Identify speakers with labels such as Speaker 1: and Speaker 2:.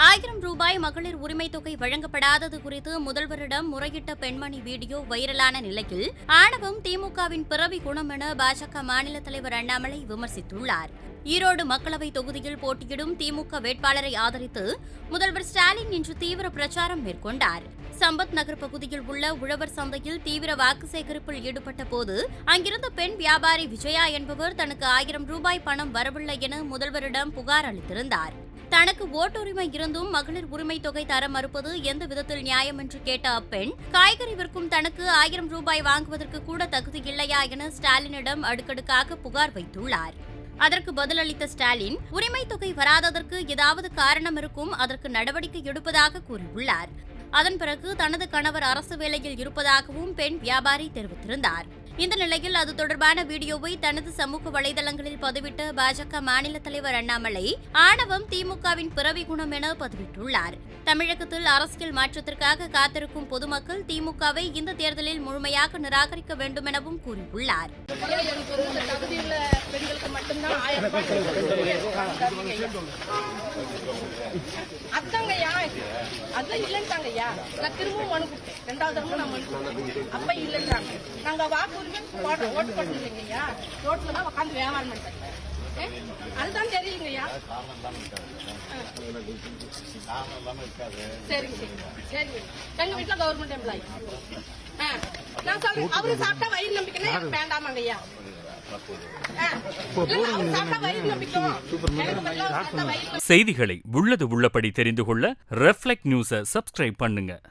Speaker 1: 1000 ரூபாய் மகளிர் உரிமை தொகை வழங்கப்படாதது குறித்து முதல்வரிடம் முறையிட்ட பெண்மணி வீடியோ வைரலான நிலையில் ஆணவம் திமுகவின் பிறவி குணம் என பாஜக மாநில தலைவர் அண்ணாமலை விமர்சித்துள்ளார். ஈரோடு மக்களவை தொகுதியில் போட்டியிடும் திமுக வேட்பாளரை ஆதரித்து முதல்வர் ஸ்டாலின் இன்று தீவிர பிரச்சாரம் மேற்கொண்டார். சம்பத் நகர் பகுதியில் உள்ள உழவர் சந்தையில் தீவிர வாக்கு சேகரிப்பில் ஈடுபட்ட போது அங்கிருந்த பெண் வியாபாரி விஜயா என்பவர் தனக்கு 1000 ரூபாய் பணம் வரவில்லை என முதல்வரிடம் புகார் அளித்திருந்தார். தனக்கு ஓட்டுரிமை இருந்தும் மகளிர் உரிமை தொகை தர மறுப்பது எந்த விதத்தில் நியாயம் என்று கேட்ட அப்பெண், காய்கறி விற்கும் தனக்கு 1000 ரூபாய் வாங்குவதற்கு கூட தகுதி இல்லையா என ஸ்டாலினிடம் அடுக்கடுக்காக புகார் வைத்துள்ளார். அதற்கு பதிலளித்த ஸ்டாலின், உரிமை தொகை வராததற்கு ஏதாவது காரணம் இருக்கும், அதற்கு நடவடிக்கை எடுப்பதாக கூறியுள்ளார். அதன் பிறகு தனது கணவர் அரசு வேலையில் இருப்பதாகவும் பெண் வியாபாரி தெரிவித்திருந்தார். இந்த நிலையில் அது தொடர்பான வீடியோவை தனது சமூக வலைதளங்களில் பதிவிட்ட பாஜக மாநில தலைவர் அண்ணாமலை, ஆணவம் திமுகவின் பிறவி குணம் என பதிவிட்டுள்ளார். தமிழகத்தில் அரசியல் மாற்றத்திற்காக காத்திருக்கும் பொதுமக்கள் திமுகவை இந்த தேர்தலில் முழுமையாக நிராகரிக்க வேண்டும் எனவும் கூறியுள்ளார்.
Speaker 2: அதுதான் தெரியுங்கய்யா. சரிங்க சரிங்க, எங்க வீட்டுல கவர்மெண்ட் எம்ப்ளாயி. நான் சொல்றேன், அவரு சாப்பிட்டா வயிறு நம்பிக்கைன்னா எனக்கு வேண்டாமாங்கய்யா.
Speaker 3: செய்திகளை உள்ளது உள்ளபடி தெரிந்து கொள்ள ரெஃப்ளெக்ட் நியூஸை சப்ஸ்கிரைப் பண்ணுங்க.